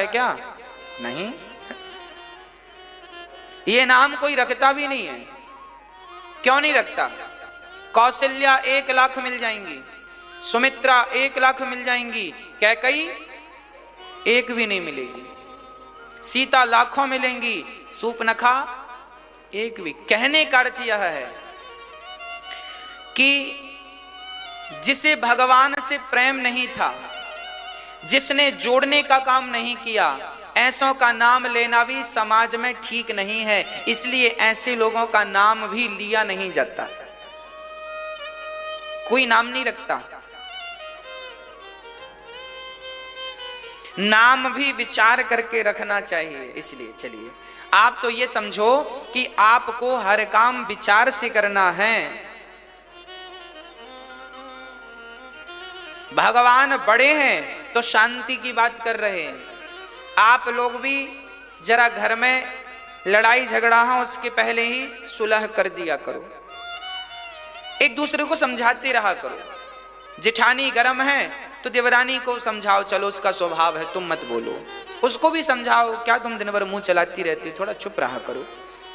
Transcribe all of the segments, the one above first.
है क्या? नहीं, ये नाम कोई रखता भी नहीं है। क्यों नहीं रखता? कौशल्या 1 लाख मिल जाएंगी, सुमित्रा 1 लाख मिल जाएंगी, कैकई 1 भी नहीं मिलेगी, सीता लाखों मिलेंगी, सूर्पनखा 1 भी। कहने का अर्थ यह है कि जिसे भगवान से प्रेम नहीं था, जिसने जोड़ने का काम नहीं किया, ऐसों का नाम लेना भी समाज में ठीक नहीं है। इसलिए ऐसे लोगों का नाम भी लिया नहीं जाता, कोई नाम नहीं रखता। नाम भी विचार करके रखना चाहिए। इसलिए चलिए, आप तो ये समझो कि आपको हर काम विचार से करना है। भगवान बड़े हैं तो शांति की बात कर रहे हैं। आप लोग भी जरा घर में लड़ाई झगड़ा हो उसके पहले ही सुलह कर दिया करो, एक दूसरे को समझाते रहा करो। जेठानी गरम है तो देवरानी को समझाओ, चलो उसका स्वभाव है, तुम मत बोलो। उसको भी समझाओ, क्या तुम दिन भर मुंह चलाती रहती, थोड़ा चुप रहा करो,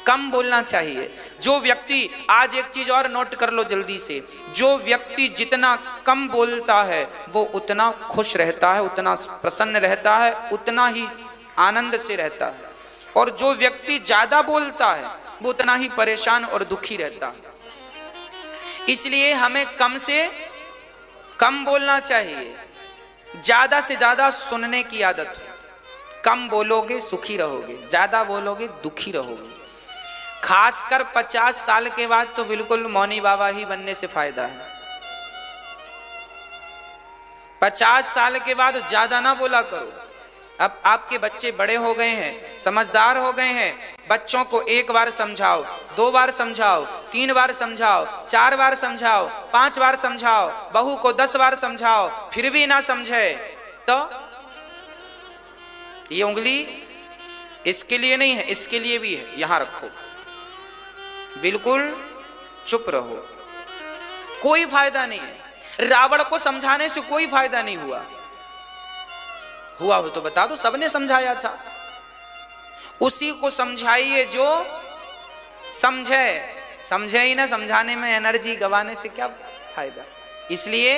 कम बोलना चाहिए। जो व्यक्ति, आज एक चीज और नोट कर लो जल्दी से, जो व्यक्ति जितना कम बोलता है वो उतना खुश रहता है, उतना प्रसन्न रहता है, उतना ही आनंद से रहता है। और जो व्यक्ति ज्यादा बोलता है वो उतना ही परेशान और दुखी रहता है। इसलिए हमें कम से कम बोलना चाहिए, ज्यादा से ज्यादा सुनने की आदत हो। कम बोलोगे सुखी रहोगे, ज्यादा बोलोगे दुखी रहोगे। खासकर 50 साल के बाद तो बिल्कुल मौनी बाबा ही बनने से फायदा है। 50 साल के बाद ज्यादा ना बोला करो। अब आपके बच्चे बड़े हो गए हैं, समझदार हो गए हैं, बच्चों को 1 बार समझाओ, 2 बार समझाओ, 3 बार समझाओ, 4 बार समझाओ, 5 बार समझाओ, बहू को 10 बार समझाओ, फिर भी ना समझे तो ये उंगली इसके लिए नहीं है, इसके लिए भी है, यहां रखो, बिल्कुल चुप रहो, कोई फायदा नहीं है। रावण को समझाने से कोई फायदा नहीं हुआ हो तो बता दो, सबने समझाया था। उसी को समझाइए जो समझे ही ना, समझाने में एनर्जी गवाने से क्या फायदा। इसलिए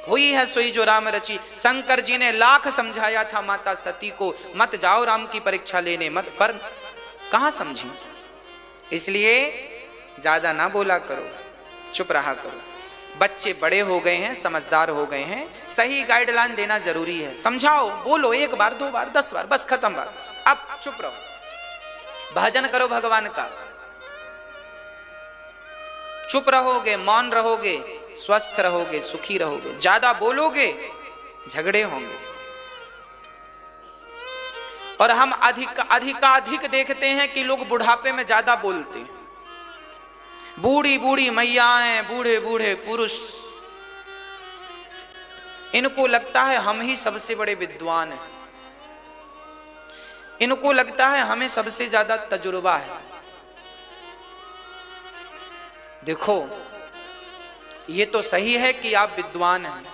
हुई है सोई जो राम रची। शंकर जी ने लाख समझाया था माता सती को, मत जाओ राम की परीक्षा लेने, मत, पर कहां समझी। इसलिए ज्यादा ना बोला करो, चुप रहा करो। बच्चे बड़े हो गए हैं, समझदार हो गए हैं, सही गाइडलाइन देना जरूरी है। समझाओ, बोलो 1 बार 2 बार 10 बार, बस खत्म बात। अब चुप रहो, भजन करो भगवान का। चुप रहोगे, मौन रहोगे, स्वस्थ रहोगे, सुखी रहोगे। ज्यादा बोलोगे झगड़े होंगे। और हम अधिकाधिक देखते हैं कि लोग बुढ़ापे में ज्यादा बोलते हैं। बूढ़ी बूढ़ी मैयाएं, बूढ़े बूढ़े पुरुष, इनको लगता है हम ही सबसे बड़े विद्वान हैं, इनको लगता है हमें सबसे ज्यादा तजुर्बा है। देखो, ये तो सही है कि आप विद्वान हैं,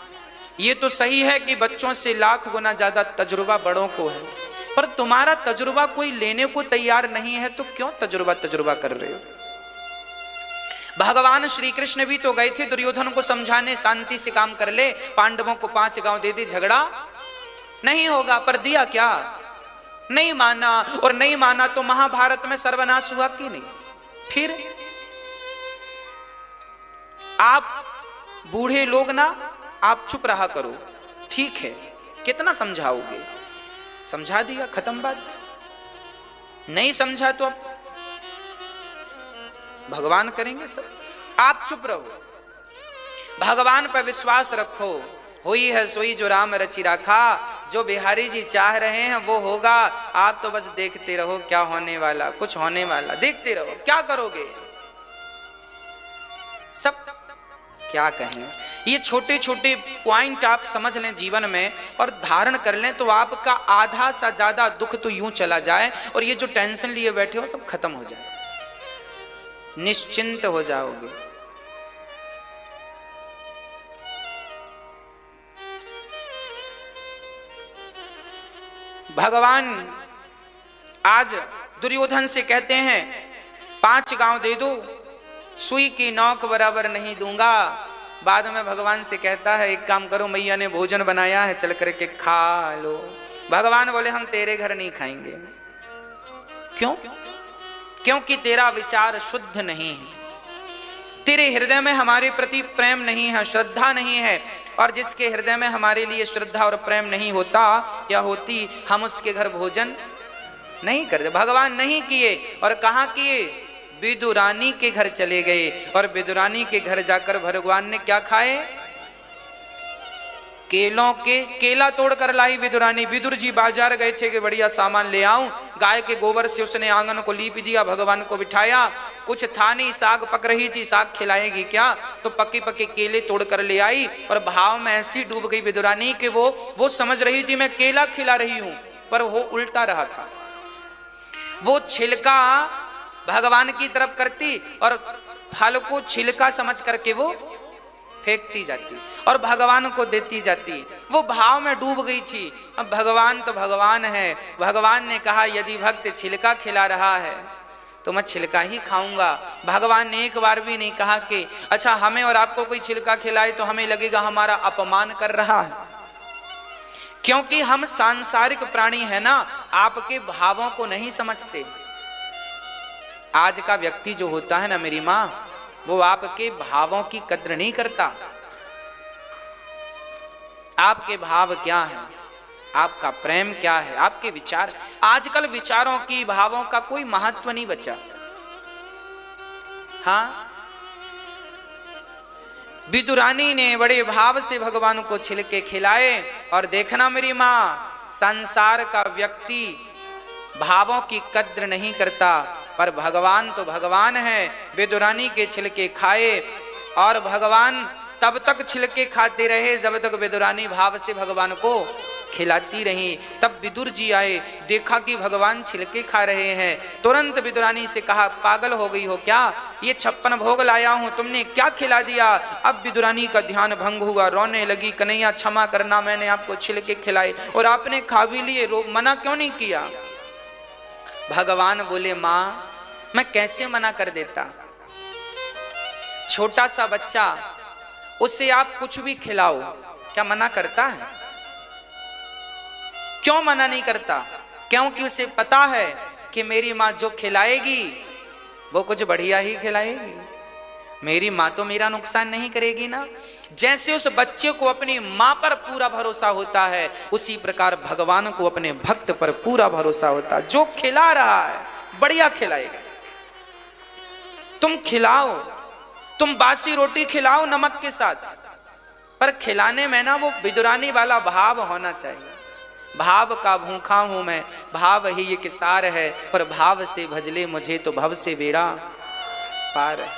ये तो सही है कि बच्चों से लाख गुना ज्यादा तजुर्बा बड़ों को है, पर तुम्हारा तजुर्बा कोई लेने को तैयार नहीं है तो क्यों तजुर्बा कर रहे हो। भगवान श्री कृष्ण भी तो गए थे दुर्योधन को समझाने, शांति से काम कर ले, पांडवों को 5 गांव दे दे, झगड़ा नहीं होगा। पर दिया क्या? नहीं माना। और नहीं माना तो महाभारत में सर्वनाश हुआ कि नहीं। फिर आप बूढ़े लोग ना, आप चुप रहा करो, ठीक है, कितना समझाओगे, समझा दिया, खत्म बात। नहीं समझा तो अब भगवान करेंगे सब। आप चुप रहो, भगवान पर विश्वास रखो। हुई है सोई जो राम रचि राखा, जो बिहारी जी चाह रहे हैं वो होगा। आप तो बस देखते रहो क्या होने वाला, कुछ होने वाला, देखते रहो। क्या करोगे सब, क्या कहें। ये छोटे छोटे पॉइंट आप समझ लें जीवन में और धारण कर लें तो आपका आधा सा ज्यादा दुख तो यूं चला जाए और ये जो टेंशन लिए बैठे हो सब खत्म हो जाए, निश्चिंत हो जाओगे। भगवान आज दुर्योधन से कहते हैं 5 गांव दे दो, सुई की नोक बराबर नहीं दूंगा। बाद में भगवान से कहता है एक काम करो, मैया ने भोजन बनाया है, चल करके खा लो। भगवान बोले हम तेरे घर नहीं खाएंगे। क्यों? क्योंकि तेरा विचार शुद्ध नहीं है, तेरे हृदय में हमारे प्रति प्रेम नहीं है, श्रद्धा नहीं है। और जिसके हृदय में हमारे लिए श्रद्धा और प्रेम नहीं होता या होती, हम उसके घर भोजन नहीं करते। भगवान नहीं किए। और कहाँ किए? विदुरानी के घर चले गए। और विदुरानी के घर जाकर भगवान ने क्या खाए? केला तोड़ कर लाई विदुरानी। विदुर जी बाजार गए थे कि बढ़िया सामान ले आऊं। गाय के गोबर से उसने आंगन को लीप दिया, भगवान को बिठाया। कुछ था नहीं, साग पक रही थी, साग खिलाएगी क्या, तो पके पके केले तोड़ कर ले आई। और भाव में ऐसी डूब गई विदुरानी कि वो समझ रही थी मैं केला खिला रही हूं, पर वो उल्टा रहा था। वो छिलका भगवान की तरफ करती और फल को छिलका समझ करके वो फेंकती जाती और भगवान को देती जाती। वो भाव में डूब गई थी। अब भगवान तो भगवान है। भगवान ने कहा यदि भक्त छिलका खिला रहा है तो मैं छिलका ही खाऊंगा। भगवान ने एक बार भी नहीं कहा कि अच्छा हमें और आपको कोई छिलका खिलाए तो हमें लगेगा हमारा अपमान कर रहा है, क्योंकि हम सांसारिक प्राणी है ना, आपके भावों को नहीं समझते। आज का व्यक्ति जो होता है ना मेरी माँ, वो आपके भावों की कद्र नहीं करता। आपके भाव क्या है, आपका प्रेम क्या है, आपके विचार। आजकल विचारों की, भावों का कोई महत्व नहीं बचा। हाँ, विदुरानी ने बड़े भाव से भगवान को छिलके खिलाए। और देखना मेरी माँ, संसार का व्यक्ति भावों की कद्र नहीं करता, पर भगवान तो भगवान है। विदुरानी के छिलके खाए और भगवान तब तक छिलके खाते रहे जब तक विदुरानी भाव से भगवान को खिलाती रही। तब विदुर जी आए, देखा कि भगवान छिलके खा रहे हैं। तुरंत विदुरानी से कहा पागल हो गई हो क्या, ये 56 भोग लाया हूं, तुमने क्या खिला दिया। अब विदुरानी का ध्यान भंग हुआ, रोने लगी, कन्हैया क्षमा करना, मैंने आपको छिलके खिलाए और आपने खा भी लिए, मना क्यों नहीं किया। भगवान बोले मां मैं कैसे मना कर देता, छोटा सा बच्चा, उसे आप कुछ भी खिलाओ, क्या मना करता है? क्यों मना नहीं करता? क्योंकि उसे पता है कि मेरी माँ जो खिलाएगी वो कुछ बढ़िया ही खिलाएगी। मेरी माँ तो मेरा नुकसान नहीं करेगी ना। जैसे उस बच्चे को अपनी माँ पर पूरा भरोसा होता है, उसी प्रकार भगवान को अपने भक्त पर पूरा भरोसा होता है। जो खिला रहा है बढ़िया खिलाएगा। तुम खिलाओ, तुम बासी रोटी खिलाओ नमक के साथ, पर खिलाने में ना वो विदुरानी वाला भाव होना चाहिए। भाव का भूखा हूं मैं, भाव ही एक सार है, पर भाव से भजले मुझे तो भव से बेड़ा पार है।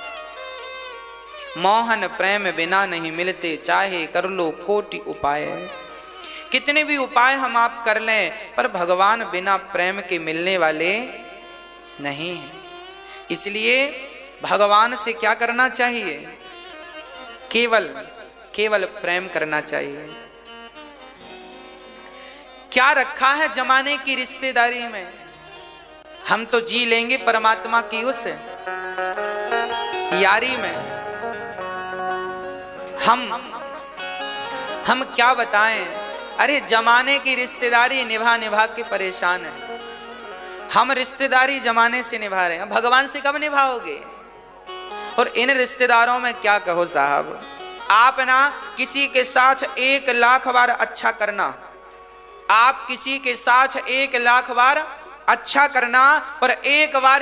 मोहन प्रेम बिना नहीं मिलते, चाहे कर लो कोटि उपाय। कितने भी उपाय हम आप कर लें, पर भगवान बिना प्रेम के मिलने वाले नहीं है। इसलिए भगवान से क्या करना चाहिए? केवल प्रेम करना चाहिए। क्या रखा है जमाने की रिश्तेदारी में? हम तो जी लेंगे परमात्मा की उस यारी में। हम क्या बताएं? अरे जमाने की रिश्तेदारी निभा निभा के परेशान है। हम रिश्तेदारी जमाने से निभा रहे हैं, भगवान से कब निभाओगे? और इन रिश्तेदारों में क्या कहो साहब, आप ना किसी के साथ 1 लाख बार अच्छा करना, आप किसी के साथ 1 लाख बार अच्छा करना, पर एक बार